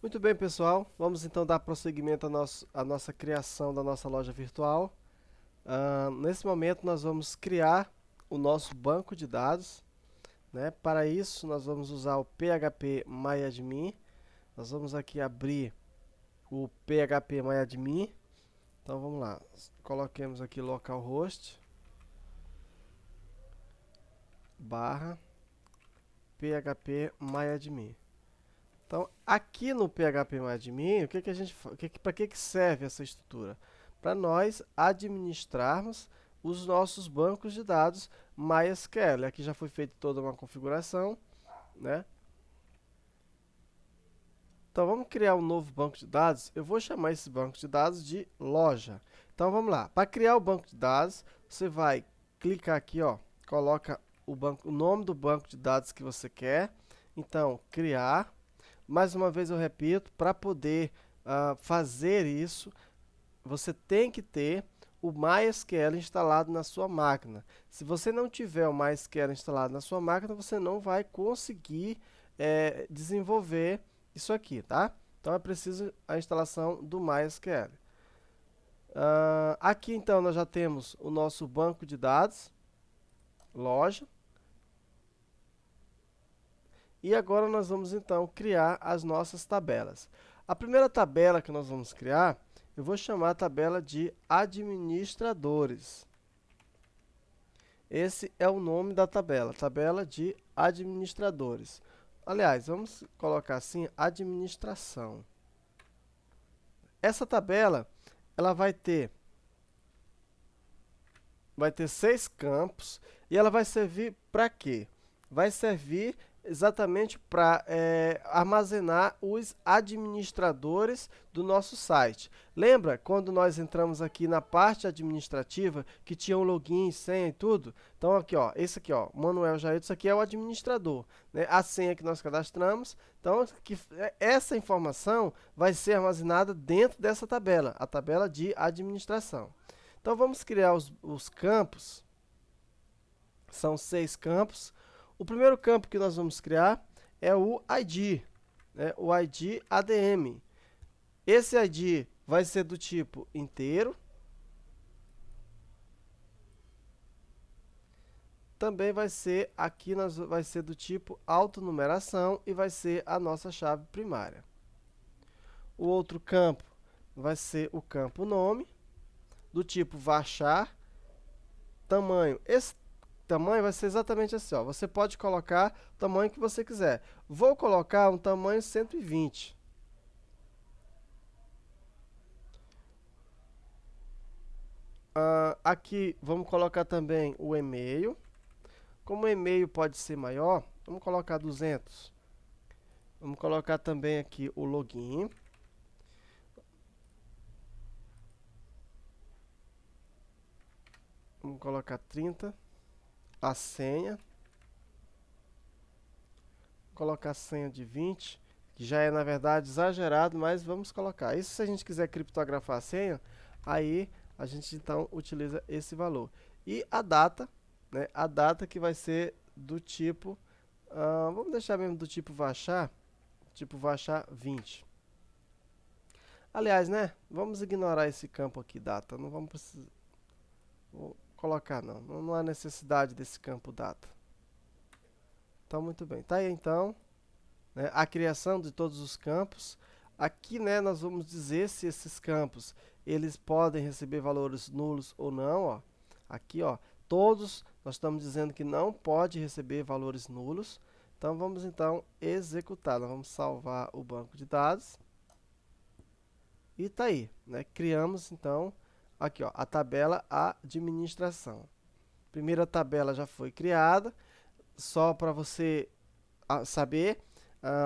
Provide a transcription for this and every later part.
Muito bem, pessoal. Vamos então dar prosseguimento à nossa criação da nossa loja virtual. Nesse momento, nós vamos criar o nosso banco de dados, né? Para isso, nós vamos usar o php-myadmin. Nós vamos aqui abrir o php-myadmin. Então, vamos lá. Coloquemos aqui localhost barra php-myadmin. Então, aqui no php-myadmin, para que serve essa estrutura? Para nós administrarmos os nossos bancos de dados MySQL. Aqui já foi feita toda uma configuração, né? Então, vamos criar um novo banco de dados. Eu vou chamar esse banco de dados de loja. Então, vamos lá. Para criar o banco de dados, você vai clicar aqui, ó, coloca o nome do banco de dados que você quer. Então, criar. Mais uma vez eu repito, para poder fazer isso, você tem que ter o MySQL instalado na sua máquina. Se você não tiver o MySQL instalado na sua máquina, você não vai conseguir desenvolver isso aqui, tá? Então é preciso a instalação do MySQL. Aqui então nós já temos o nosso banco de dados, loja. E agora nós vamos então criar as nossas tabelas. A primeira tabela que nós vamos criar, eu vou chamar a tabela de administradores. Esse é o nome da tabela, tabela de administradores. Aliás, vamos colocar assim, administração. Essa tabela, ela vai ter 6 campos e ela vai servir para quê? Vai servir exatamente para armazenar os administradores do nosso site. Lembra quando nós entramos aqui na parte administrativa que tinha um login, senha e tudo? Então aqui, ó, esse aqui, ó, Manuel Jair, isso aqui é o administrador, né? A senha que nós cadastramos. Então essa informação vai ser armazenada dentro dessa tabela, a tabela de administração. Então vamos criar os campos. São 6 campos. O primeiro campo que nós vamos criar é o ID, né? O ID ADM. Esse ID vai ser do tipo inteiro. Também vai ser vai ser do tipo autonumeração e vai ser a nossa chave primária. O outro campo vai ser o campo nome, do tipo varchar, tamanho. Esse tamanho vai ser exatamente assim, ó. Você pode colocar o tamanho que você quiser. Vou colocar um tamanho 120. Aqui vamos colocar também o e-mail. Como o e-mail pode ser maior, vamos colocar 200. Vamos colocar também aqui o login. Vamos colocar 30. A senha. Vou colocar a senha de 20, que já é na verdade exagerado, mas vamos colocar. Isso se a gente quiser criptografar a senha, aí a gente então utiliza esse valor. E a data, né? A data que vai ser do tipo, vamos deixar mesmo do tipo varchar 20. Aliás, né? Vamos ignorar esse campo aqui, data. Não vamos precisar. Vou colocar não há necessidade desse campo data. Então, muito bem. Tá aí, então, né, a criação de todos os campos. Aqui, né, nós vamos dizer se esses campos eles podem receber valores nulos ou não. Ó. Aqui, ó, todos nós estamos dizendo que não pode receber valores nulos. Então, vamos então executar. Nós vamos salvar o banco de dados. E tá aí, né? Criamos, então, aqui, ó, a tabela administração. Primeira tabela já foi criada. Só para você saber,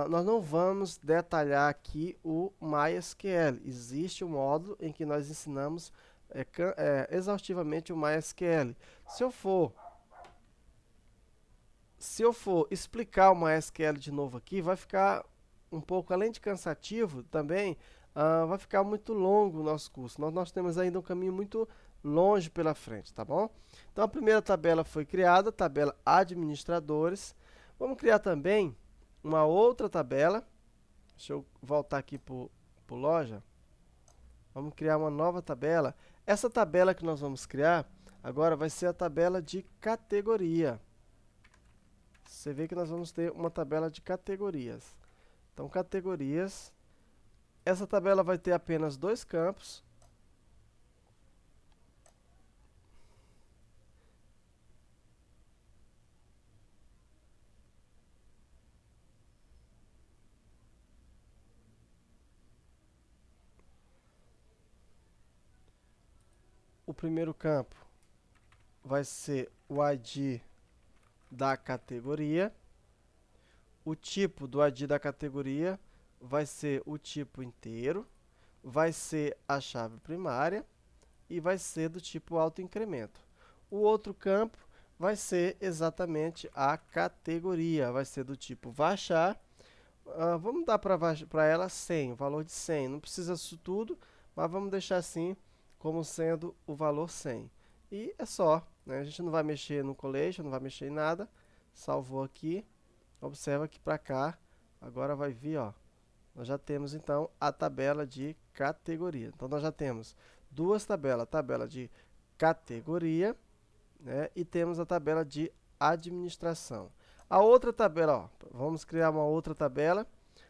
nós não vamos detalhar aqui o MySQL. Existe um módulo em que nós ensinamos exaustivamente o MySQL. Se eu for explicar o MySQL de novo aqui, vai ficar um pouco, além de cansativo, também vai ficar muito longo o nosso curso. Nós temos ainda um caminho muito longe pela frente, tá bom? Então a primeira tabela foi criada, tabela administradores. Vamos criar também uma outra tabela Deixa eu voltar aqui para o loja. Vamos criar uma nova tabela. Essa tabela que nós vamos criar agora vai ser a tabela de categoria. Você vê que nós vamos ter uma tabela de categorias. Então, categorias. Essa tabela vai ter apenas 2 campos. O primeiro campo vai ser o ID da categoria. O tipo do ID da categoria vai ser o tipo inteiro, vai ser a chave primária e vai ser do tipo autoincremento. O outro campo vai ser exatamente a categoria, vai ser do tipo varchar. Vamos dar para ela 100, o valor de 100. Não precisa disso tudo, mas vamos deixar assim como sendo o valor 100. E é só, né? A gente não vai mexer no collection, não vai mexer em nada. Salvou aqui. Observa que para cá, agora vai vir, ó. Nós já temos então a tabela de categoria. Então nós já temos duas tabelas, a tabela de categoria, né? E temos a tabela de administração. A outra tabela, ó, vamos criar uma outra tabela.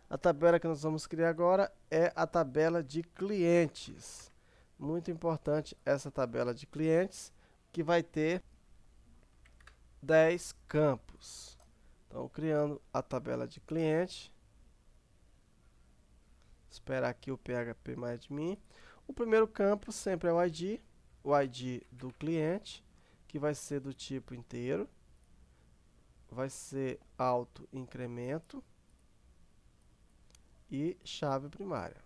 A tabela que nós vamos criar agora é a tabela de clientes. Muito importante essa tabela de clientes, que vai ter 10 campos. Então, criando a tabela de cliente. Esperar aqui o PHP mais de mim. O primeiro campo sempre é o ID do cliente, que vai ser do tipo inteiro. Vai ser auto incremento e chave primária.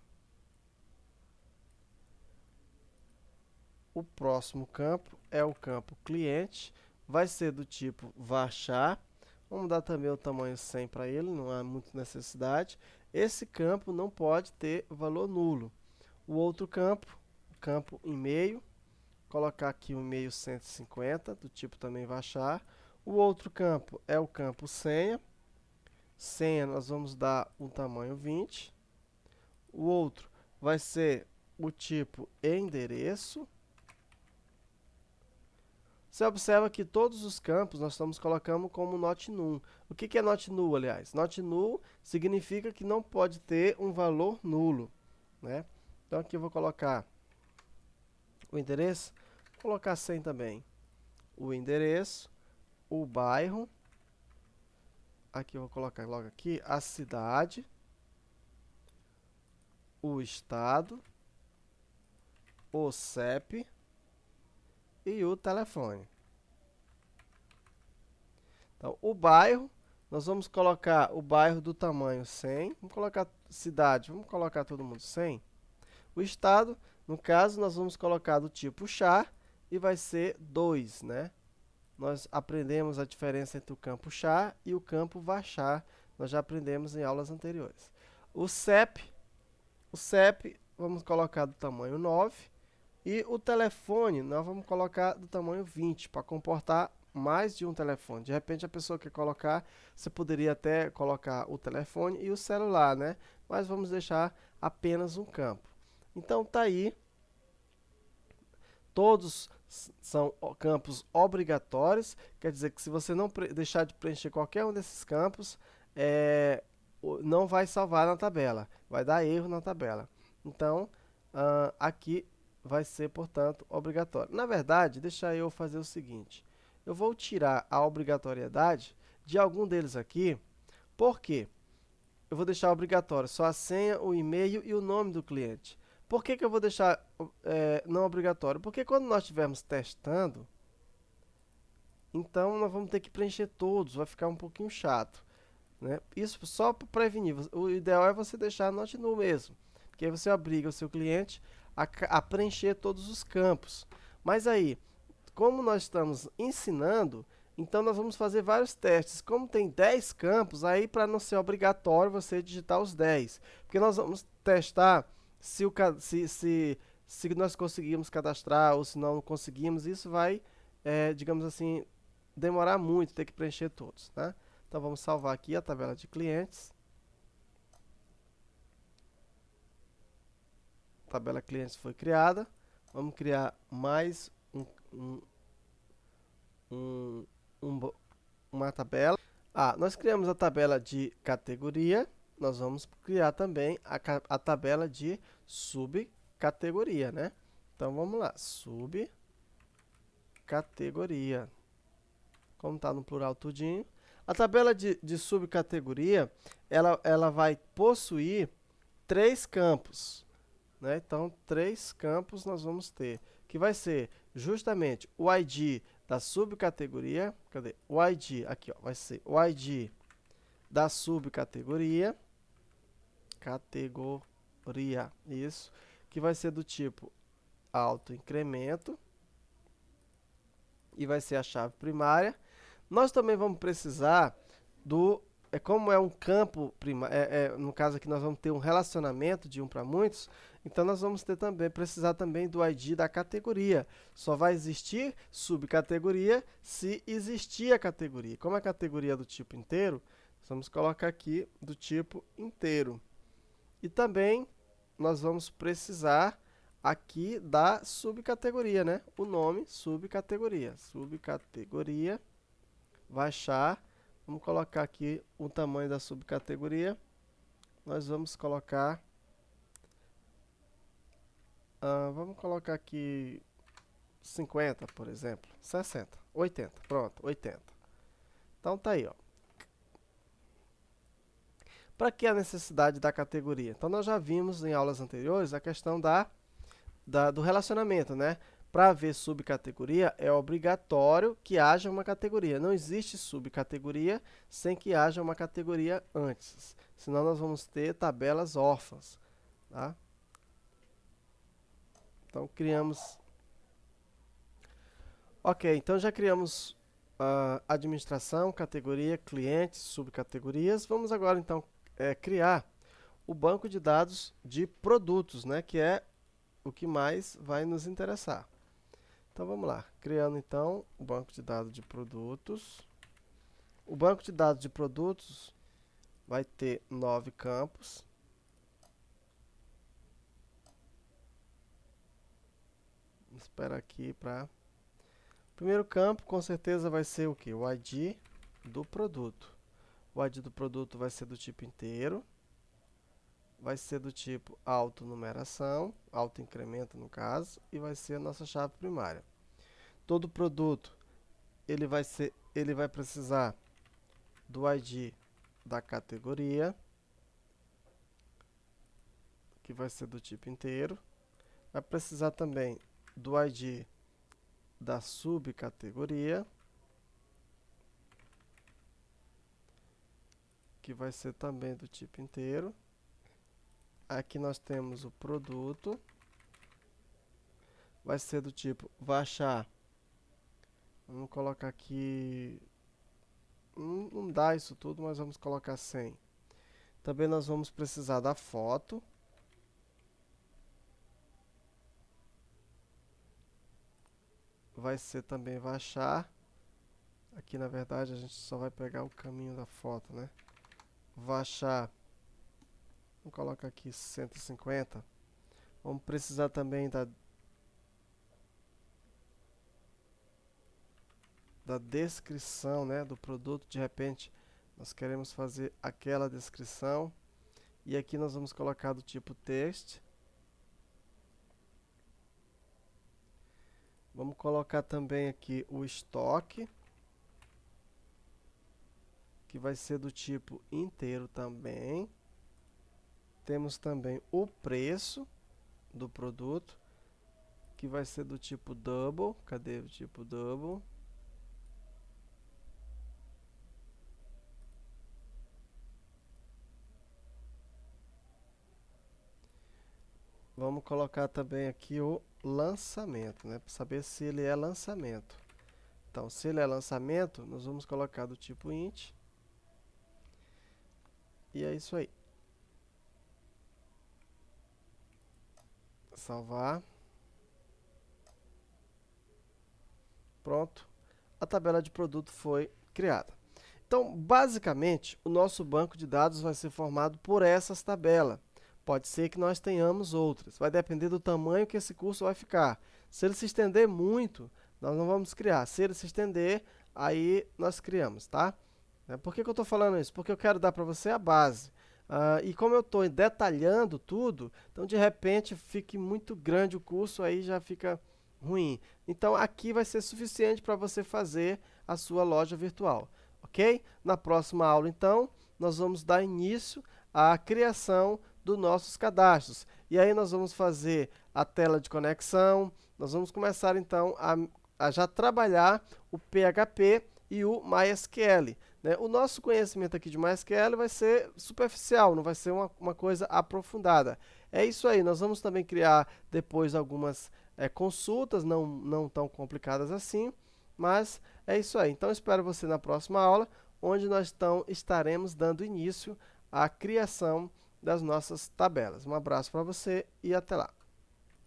O próximo campo é o campo cliente, vai ser do tipo varchar. Vamos dar também o tamanho 100 para ele, não há muita necessidade. Esse campo não pode ter valor nulo. O outro campo, campo e-mail, colocar aqui o e-mail 150, do tipo também varchar. O outro campo é o campo senha. Senha nós vamos dar um tamanho 20. O outro vai ser o tipo endereço. Você observa que todos os campos nós estamos colocando como not null. O que é not null, aliás? Not null significa que não pode ter um valor nulo, né? Então aqui eu vou colocar o endereço, vou colocar 100 também. O endereço, o bairro, aqui eu vou colocar logo aqui a cidade, o estado, o CEP e o telefone. Então, o bairro, nós vamos colocar o bairro do tamanho 100. Vamos colocar cidade, vamos colocar todo mundo 100. O estado, no caso, nós vamos colocar do tipo char e vai ser 2, né? Nós aprendemos a diferença entre o campo char e o campo varchar. Nós já aprendemos em aulas anteriores. O CEP, vamos colocar do tamanho 9. E o telefone, nós vamos colocar do tamanho 20, para comportar mais de um telefone. De repente, a pessoa quer colocar, você poderia até colocar o telefone e o celular, né? Mas vamos deixar apenas um campo. Então, tá aí. Todos são campos obrigatórios. Quer dizer que se você não deixar de preencher qualquer um desses campos, não vai salvar na tabela. Vai dar erro na tabela. Então, aqui vai ser, portanto, obrigatório. Na verdade, deixa eu fazer o seguinte. Eu vou tirar a obrigatoriedade de algum deles aqui. Por quê? Eu vou deixar obrigatório só a senha, o e-mail e o nome do cliente. Por que eu vou deixar não obrigatório? Porque quando nós estivermos testando, então nós vamos ter que preencher todos, vai ficar um pouquinho chato, né? Isso só para prevenir. O ideal é você deixar not null mesmo, porque aí você obriga o seu cliente a preencher todos os campos. Mas aí, como nós estamos ensinando, então nós vamos fazer vários testes. Como tem 10 campos, aí para não ser obrigatório você digitar os 10. Porque nós vamos testar se nós conseguimos cadastrar ou se não conseguimos. Isso vai, digamos assim, demorar muito, ter que preencher todos, né? Então vamos salvar aqui a tabela de clientes. tabela clientes foi criada. Vamos criar mais uma tabela. Nós criamos a tabela de categoria. Nós vamos criar também a tabela de subcategoria, né? Então, vamos lá. Subcategoria. Como está no plural tudinho. A tabela de subcategoria, ela vai possuir 3 campos, né? Então, 3 campos nós vamos ter, que vai ser justamente o ID da subcategoria. Cadê? O ID, aqui, ó, vai ser o ID da subcategoria, isso, que vai ser do tipo autoincremento, e vai ser a chave primária. Nós também vamos precisar como é um campo primário, no caso aqui nós vamos ter um relacionamento de um para muitos, então nós vamos precisar também do ID da categoria. Só vai existir subcategoria se existir a categoria. Como a categoria é do tipo inteiro, vamos colocar aqui do tipo inteiro. E também nós vamos precisar aqui da subcategoria, né? O nome subcategoria. Subcategoria, baixar. Vamos colocar aqui o tamanho da subcategoria. Nós vamos colocar... vamos colocar aqui 50, por exemplo. 60, 80. Pronto, 80. Então tá aí, ó. Para que a necessidade da categoria? Então nós já vimos em aulas anteriores a questão do relacionamento, né? Para haver subcategoria, é obrigatório que haja uma categoria. Não existe subcategoria sem que haja uma categoria antes. Senão nós vamos ter tabelas órfãs. Tá? Então, criamos... Ok, então já criamos administração, categoria, clientes, subcategorias. Vamos agora, então, criar o banco de dados de produtos, né? Que é o que mais vai nos interessar. Então, vamos lá. Criando, então, o banco de dados de produtos. O banco de dados de produtos vai ter 9 campos. Vamos esperar aqui para... O primeiro campo, com certeza, vai ser o quê? O ID do produto. O ID do produto vai ser do tipo inteiro. Vai ser do tipo autonumeração, autoincremento no caso, e vai ser a nossa chave primária. Todo produto, ele vai precisar do ID da categoria, que vai ser do tipo inteiro. Vai precisar também do ID da subcategoria, que vai ser também do tipo inteiro. Aqui nós temos o produto, vai ser do tipo baixar. Vamos colocar aqui, não dá isso tudo, mas vamos colocar 100. Também nós vamos precisar da foto. Vai ser também baixar. Aqui na verdade a gente só vai pegar o caminho da foto, né? Baixar. Vamos colocar aqui 150. Vamos precisar também da descrição, né, do produto. De repente nós queremos fazer aquela descrição. E aqui nós vamos colocar do tipo text. Vamos colocar também aqui o estoque, que vai ser do tipo inteiro também. Temos também o preço do produto, que vai ser do tipo double. Cadê o tipo double? Vamos colocar também aqui o lançamento, né? Para saber se ele é lançamento. Então, se ele é lançamento, nós vamos colocar do tipo int. E é isso aí. Salvar. Pronto. A tabela de produto foi criada. Então, basicamente, o nosso banco de dados vai ser formado por essas tabelas. Pode ser que nós tenhamos outras. Vai depender do tamanho que esse curso vai ficar. Se ele se estender muito, nós não vamos criar. Se ele se estender, aí nós criamos, tá? Por que eu estou falando isso? Porque eu quero dar para você a base. E como eu estou detalhando tudo, então de repente fique muito grande o curso, aí já fica ruim. Então aqui vai ser suficiente para você fazer a sua loja virtual, ok? Na próxima aula, então, nós vamos dar início à criação dos nossos cadastros. E aí nós vamos fazer a tela de conexão, nós vamos começar então a já trabalhar o PHP e o MySQL. Né? O nosso conhecimento aqui de MySQL vai ser superficial, não vai ser uma coisa aprofundada. É isso aí, nós vamos também criar depois algumas consultas, não tão complicadas assim, mas é isso aí. Então espero você na próxima aula, onde nós estaremos dando início à criação das nossas tabelas. Um abraço para você e até lá.